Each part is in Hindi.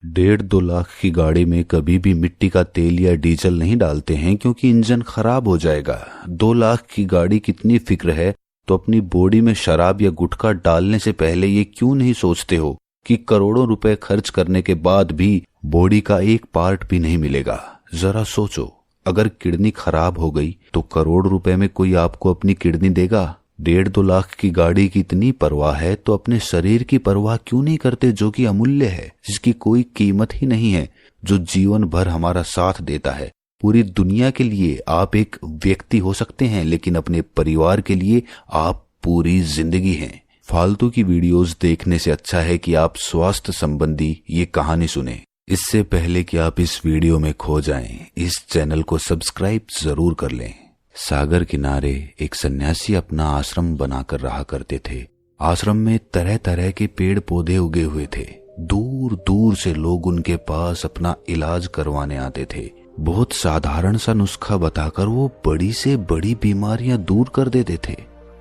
1.5-2 लाख की गाड़ी में कभी भी मिट्टी का तेल या डीजल नहीं डालते हैं क्योंकि इंजन खराब हो जाएगा। 2 लाख की गाड़ी कितनी फिक्र है तो अपनी बॉडी में शराब या गुटखा डालने से पहले ये क्यों नहीं सोचते हो कि करोड़ों रुपए खर्च करने के बाद भी बॉडी का एक पार्ट भी नहीं मिलेगा। जरा सोचो, अगर किडनी खराब हो गई तो करोड़ रुपए में कोई आपको अपनी किडनी देगा? 1.5-2 लाख की गाड़ी की इतनी परवाह है तो अपने शरीर की परवाह क्यों नहीं करते, जो कि अमूल्य है, जिसकी कोई कीमत ही नहीं है, जो जीवन भर हमारा साथ देता है। पूरी दुनिया के लिए आप एक व्यक्ति हो सकते हैं, लेकिन अपने परिवार के लिए आप पूरी जिंदगी हैं। फालतू की वीडियोस देखने से अच्छा है कि आप स्वास्थ्य संबंधी ये कहानी सुने। इससे पहले कि आप इस वीडियो में खो जाएं, इस चैनल को सब्सक्राइब जरूर कर लें। सागर किनारे एक सन्यासी अपना आश्रम बनाकर रहा करते थे। आश्रम में तरह तरह के पेड़ पौधे उगे हुए थे। दूर दूर से लोग उनके पास अपना इलाज करवाने आते थे। बहुत साधारण सा नुस्खा बताकर वो बड़ी से बड़ी बीमारियां दूर कर देते थे।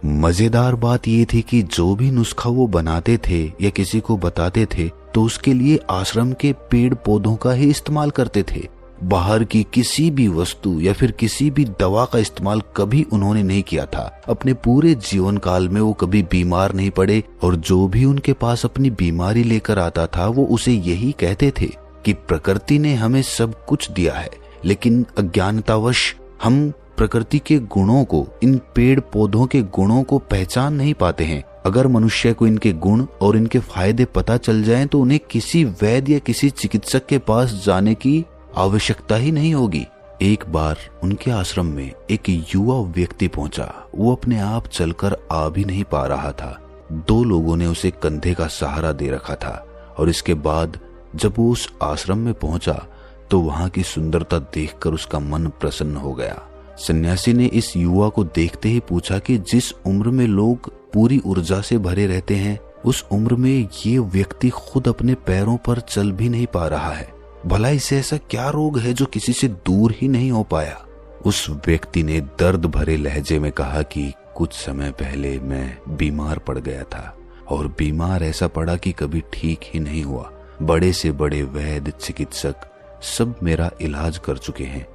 मजेदार बात ये थी कि जो भी नुस्खा वो बनाते थे या किसी को बताते थे तो उसके लिए आश्रम के पेड़ पौधों का ही इस्तेमाल करते थे। बाहर की किसी भी वस्तु या फिर किसी भी दवा का इस्तेमाल कभी उन्होंने नहीं किया था। अपने पूरे जीवन काल में वो कभी बीमार नहीं पड़े और जो भी उनके पास अपनी बीमारी लेकर आता था वो उसे यही कहते थे कि प्रकृति ने हमें सब कुछ दिया है, लेकिन अज्ञानतावश हम प्रकृति के गुणों को, इन पेड़ पौधों के गुणों को पहचान नहीं पाते हैं। अगर मनुष्य को इनके गुण और इनके फायदे पता चल जाएं तो उन्हें किसी वैद्य या किसी चिकित्सक के पास जाने की आवश्यकता ही नहीं होगी। एक बार उनके आश्रम में एक युवा व्यक्ति पहुंचा। वो अपने आप चलकर आ भी नहीं पा रहा था। 2 लोगों ने उसे कंधे का सहारा दे रखा था और इसके बाद जब वो उस आश्रम में पहुंचा तो वहां की सुंदरता देखकर उसका मन प्रसन्न हो गया। सन्यासी ने इस युवा को देखते ही पूछा कि जिस उम्र में लोग पूरी ऊर्जा से भरे रहते हैं, उस उम्र में ये व्यक्ति खुद अपने पैरों पर चल भी नहीं पा रहा है। भला इसे ऐसा क्या रोग है जो किसी से दूर ही नहीं हो पाया? उस व्यक्ति ने दर्द भरे लहजे में कहा कि कुछ समय पहले मैं बीमार पड़ गया था और बीमार ऐसा पड़ा कि कभी ठीक ही नहीं हुआ। बड़े से बड़े वैद्य, चिकित्सक सब मेरा इलाज कर चुके हैं,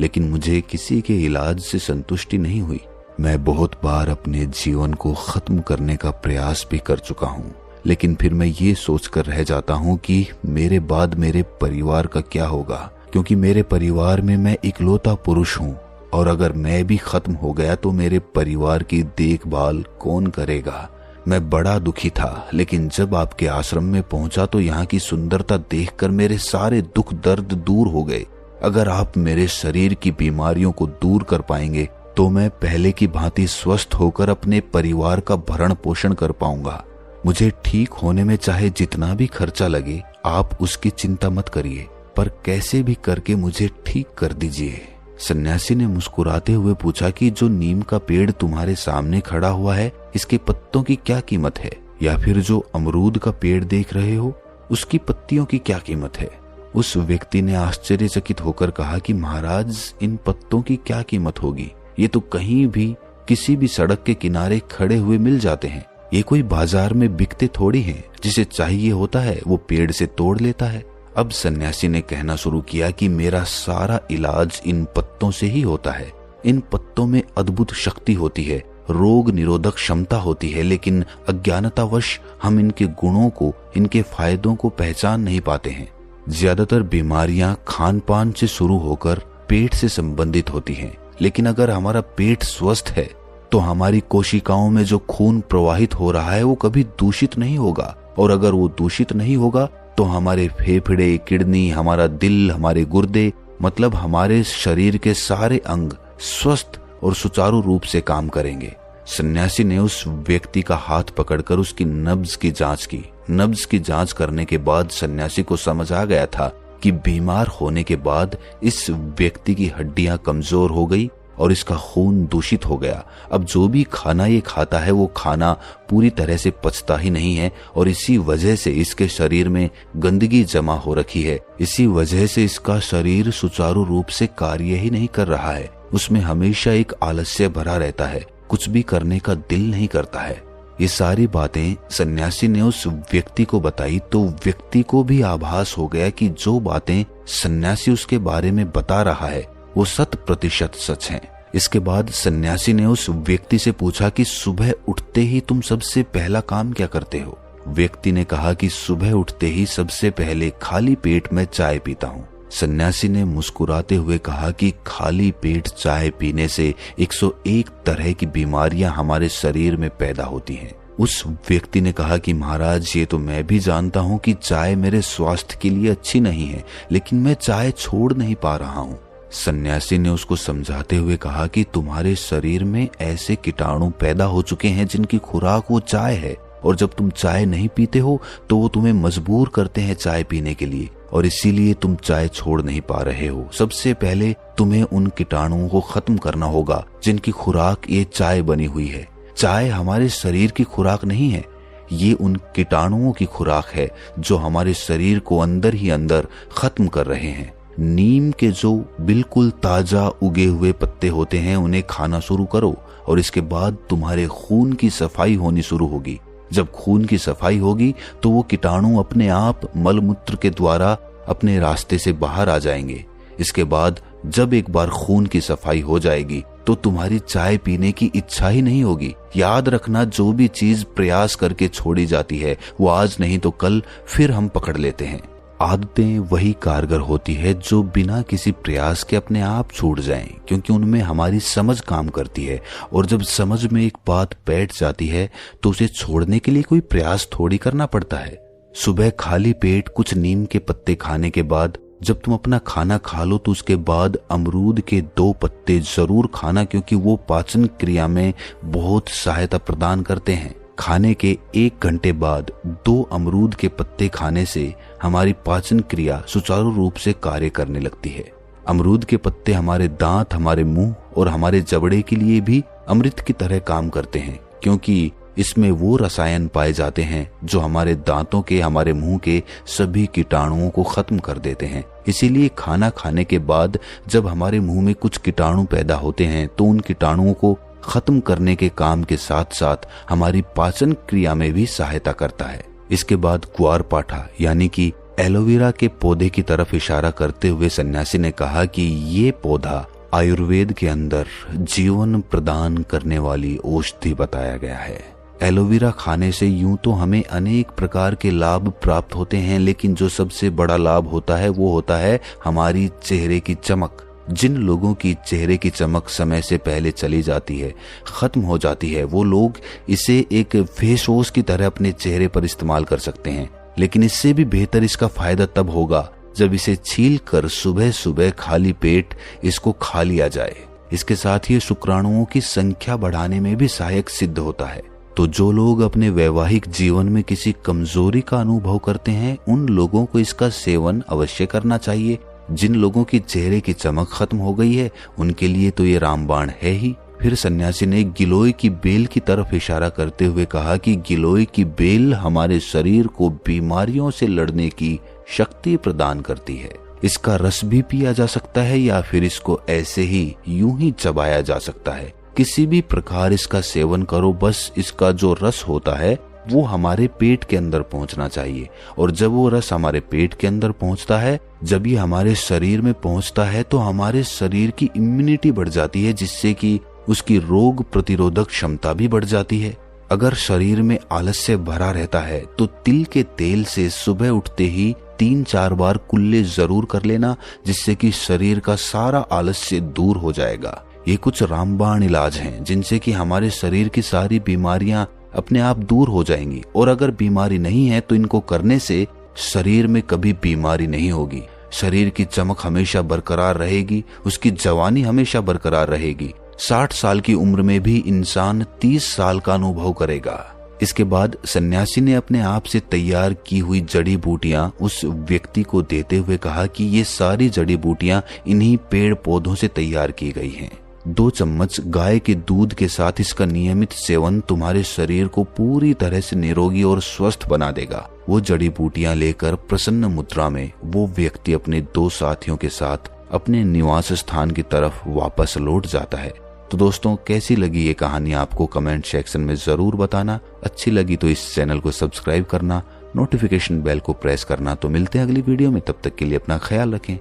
लेकिन मुझे किसी के इलाज से संतुष्टि नहीं हुई। मैं बहुत बार अपने जीवन को खत्म करने का प्रयास भी कर चुका हूँ, लेकिन फिर मैं ये सोचकर रह जाता हूँ कि मेरे बाद मेरे परिवार का क्या होगा, क्योंकि मेरे परिवार में मैं इकलौता पुरुष हूँ और अगर मैं भी खत्म हो गया तो मेरे परिवार की देखभाल कौन करेगा। मैं बड़ा दुखी था, लेकिन जब आपके आश्रम में पहुंचा तो यहाँ की सुंदरता देखकर मेरे सारे दुख दर्द दूर हो गए। अगर आप मेरे शरीर की बीमारियों को दूर कर पाएंगे तो मैं पहले की भांति स्वस्थ होकर अपने परिवार का भरण पोषण कर पाऊंगा। मुझे ठीक होने में चाहे जितना भी खर्चा लगे, आप उसकी चिंता मत करिए, पर कैसे भी करके मुझे ठीक कर दीजिए। सन्यासी ने मुस्कुराते हुए पूछा कि जो नीम का पेड़ तुम्हारे सामने खड़ा हुआ है, इसके पत्तों की क्या कीमत है? या फिर जो अमरूद का पेड़ देख रहे हो, उसकी पत्तियों की क्या कीमत है? उस व्यक्ति ने आश्चर्यचकित होकर कहा कि महाराज, इन पत्तों की क्या कीमत होगी? ये तो कहीं भी किसी भी सड़क के किनारे खड़े हुए मिल जाते हैं। ये कोई बाजार में बिकते थोड़ी हैं। जिसे चाहिए होता है वो पेड़ से तोड़ लेता है। अब सन्यासी ने कहना शुरू किया कि मेरा सारा इलाज इन पत्तों से ही होता है। इन पत्तों में अद्भुत शक्ति होती है, रोग निरोधक क्षमता होती है, लेकिन अज्ञानतावश हम इनके गुणों को, इनके फायदों को पहचान नहीं पाते हैं। ज्यादातर बीमारियां खान पान से शुरू होकर पेट से संबंधित होती हैं, लेकिन अगर हमारा पेट स्वस्थ है तो हमारी कोशिकाओं में जो खून प्रवाहित हो रहा है वो कभी दूषित नहीं होगा, और अगर वो दूषित नहीं होगा तो हमारे फेफड़े, किडनी, हमारा दिल, हमारे गुर्दे, मतलब हमारे शरीर के सारे अंग स्वस्थ और सुचारू रूप से काम करेंगे। सन्यासी ने उस व्यक्ति का हाथ पकड़कर उसकी नब्ज की जांच की। नब्ज की जांच करने के बाद सन्यासी को समझ आ गया था कि बीमार होने के बाद इस व्यक्ति की हड्डियां कमजोर हो गई और इसका खून दूषित हो गया। अब जो भी खाना ये खाता है वो खाना पूरी तरह से पचता ही नहीं है और इसी वजह से इसके शरीर में गंदगी जमा हो रखी है। इसी वजह से इसका शरीर सुचारू रूप से कार्य ही नहीं कर रहा है। उसमें हमेशा एक आलस्य भरा रहता है, कुछ भी करने का दिल नहीं करता है। ये सारी बातें सन्यासी ने उस व्यक्ति को बताई तो व्यक्ति को भी आभास हो गया कि जो बातें सन्यासी उसके बारे में बता रहा है वो 100% सच हैं। इसके बाद सन्यासी ने उस व्यक्ति से पूछा कि सुबह उठते ही तुम सबसे पहला काम क्या करते हो? व्यक्ति ने कहा कि सुबह उठते ही सबसे पहले खाली पेट में चाय पीता हूँ। सन्यासी ने मुस्कुराते हुए कहा कि खाली पेट चाय पीने से 101 तरह की बीमारियां हमारे शरीर में पैदा होती हैं। उस व्यक्ति ने कहा कि महाराज, ये तो मैं भी जानता हूँ कि चाय मेरे स्वास्थ्य के लिए अच्छी नहीं है, लेकिन मैं चाय छोड़ नहीं पा रहा हूँ। सन्यासी ने उसको समझाते हुए कहा कि तुम्हारे शरीर में ऐसे कीटाणु पैदा हो चुके हैं जिनकी खुराक वो चाय है, और जब तुम चाय नहीं पीते हो तो वो तुम्हें मजबूर करते हैं चाय पीने के लिए, और इसीलिए तुम चाय छोड़ नहीं पा रहे हो। सबसे पहले तुम्हें उन कीटाणुओं को खत्म करना होगा जिनकी खुराक ये चाय बनी हुई है। चाय हमारे शरीर की खुराक नहीं है, ये उन कीटाणुओं की खुराक है जो हमारे शरीर को अंदर ही अंदर खत्म कर रहे हैं। नीम के जो बिल्कुल ताजा उगे हुए पत्ते होते हैं उन्हें खाना शुरू करो, और इसके बाद तुम्हारे खून की सफाई होनी शुरू होगी। जब खून की सफाई होगी तो वो कीटाणु अपने आप मलमूत्र के द्वारा अपने रास्ते से बाहर आ जाएंगे। इसके बाद जब एक बार खून की सफाई हो जाएगी तो तुम्हारी चाय पीने की इच्छा ही नहीं होगी। याद रखना, जो भी चीज प्रयास करके छोड़ी जाती है वो आज नहीं तो कल फिर हम पकड़ लेते हैं। आदतें वही कारगर होती है जो बिना किसी प्रयास के अपने आप छूट जाएं, क्योंकि उनमें हमारी समझ काम करती है, और जब समझ में एक बात बैठ जाती है तो उसे छोड़ने के लिए कोई प्रयास थोड़ी करना पड़ता है। सुबह खाली पेट कुछ नीम के पत्ते खाने के बाद जब तुम अपना खाना खा लो तो उसके बाद अमरूद के 2 पत्ते जरूर खाना, क्योंकि वो पाचन क्रिया में बहुत सहायता प्रदान करते हैं। खाने के 1 घंटे बाद 2 अमरूद के पत्ते खाने से हमारी पाचन क्रिया सुचारू रूप से कार्य करने लगती है। अमरूद के पत्ते हमारे दांत, हमारे मुंह और हमारे जबड़े के लिए भी अमृत की तरह काम करते हैं, क्योंकि इसमें वो रसायन पाए जाते हैं जो हमारे दांतों के, हमारे मुंह के सभी कीटाणुओं को खत्म कर देते हैं। इसीलिए खाना खाने के बाद जब हमारे मुंह में कुछ कीटाणु पैदा होते हैं तो उन कीटाणुओं को खत्म करने के काम के साथ साथ हमारी पाचन क्रिया में भी सहायता करता है। इसके बाद ग्वारपाठा यानी कि एलोवेरा के पौधे की तरफ इशारा करते हुए सन्यासी ने कहा कि ये पौधा आयुर्वेद के अंदर जीवन प्रदान करने वाली औषधि बताया गया है। एलोवेरा खाने से यूं तो हमें अनेक प्रकार के लाभ प्राप्त होते हैं, लेकिन जो सबसे बड़ा लाभ होता है वो होता है हमारी चेहरे की चमक। जिन लोगों की चेहरे की चमक समय से पहले चली जाती है, खत्म हो जाती है, वो लोग इसे एक फेस वॉश की तरह अपने चेहरे पर इस्तेमाल कर सकते हैं, लेकिन इससे भी बेहतर इसका फायदा तब होगा जब इसे छील कर सुबह सुबह खाली पेट इसको खा लिया जाए। इसके साथ ही शुक्राणुओं की संख्या बढ़ाने में भी सहायक सिद्ध होता है। तो जो लोग अपने वैवाहिक जीवन में किसी कमजोरी का अनुभव करते हैं उन लोगों को इसका सेवन अवश्य करना चाहिए। जिन लोगों की चेहरे की चमक खत्म हो गई है उनके लिए तो ये रामबाण है ही। फिर सन्यासी ने गिलोय की बेल की तरफ इशारा करते हुए कहा कि गिलोय की बेल हमारे शरीर को बीमारियों से लड़ने की शक्ति प्रदान करती है। इसका रस भी पिया जा सकता है या फिर इसको ऐसे ही यूं ही चबाया जा सकता है। किसी भी प्रकार इसका सेवन करो, बस इसका जो रस होता है वो हमारे पेट के अंदर पहुंचना चाहिए, और जब वो रस हमारे पेट के अंदर पहुंचता है, जब ये हमारे शरीर में पहुंचता है तो हमारे शरीर की इम्यूनिटी बढ़ जाती है, जिससे कि उसकी रोग प्रतिरोधक क्षमता भी बढ़ जाती है। अगर शरीर में आलस्य भरा रहता है तो तिल के तेल से सुबह उठते ही 3-4 बार कुल्ले जरूर कर लेना, जिससे कि शरीर का सारा आलस्य दूर हो जाएगा। ये कुछ रामबाण इलाज हैं जिनसे कि हमारे शरीर की सारी बीमारियां अपने आप दूर हो जाएंगी, और अगर बीमारी नहीं है तो इनको करने से शरीर में कभी बीमारी नहीं होगी। शरीर की चमक हमेशा बरकरार रहेगी, उसकी जवानी हमेशा बरकरार रहेगी। 60 साल की उम्र में भी इंसान 30 साल का अनुभव करेगा। इसके बाद सन्यासी ने अपने आप से तैयार की हुई जड़ी बूटियां उस व्यक्ति को देते हुए कहा कि ये सारी जड़ी बूटियां इन्हीं पेड़ पौधों से तैयार की गई हैं। 2 चम्मच गाय के दूध के साथ इसका नियमित सेवन तुम्हारे शरीर को पूरी तरह से निरोगी और स्वस्थ बना देगा। वो जड़ी बूटियां लेकर प्रसन्न मुद्रा में वो व्यक्ति अपने 2 साथियों के साथ अपने निवास स्थान की तरफ वापस लौट जाता है। तो दोस्तों कैसी लगी ये कहानी आपको कमेंट सेक्शन में जरूर बताना। अच्छी लगी तो इस चैनल को सब्सक्राइब करना, नोटिफिकेशन बेल को प्रेस करना। तो मिलते हैं अगली वीडियो में, तब तक के लिए अपना ख्याल रखें।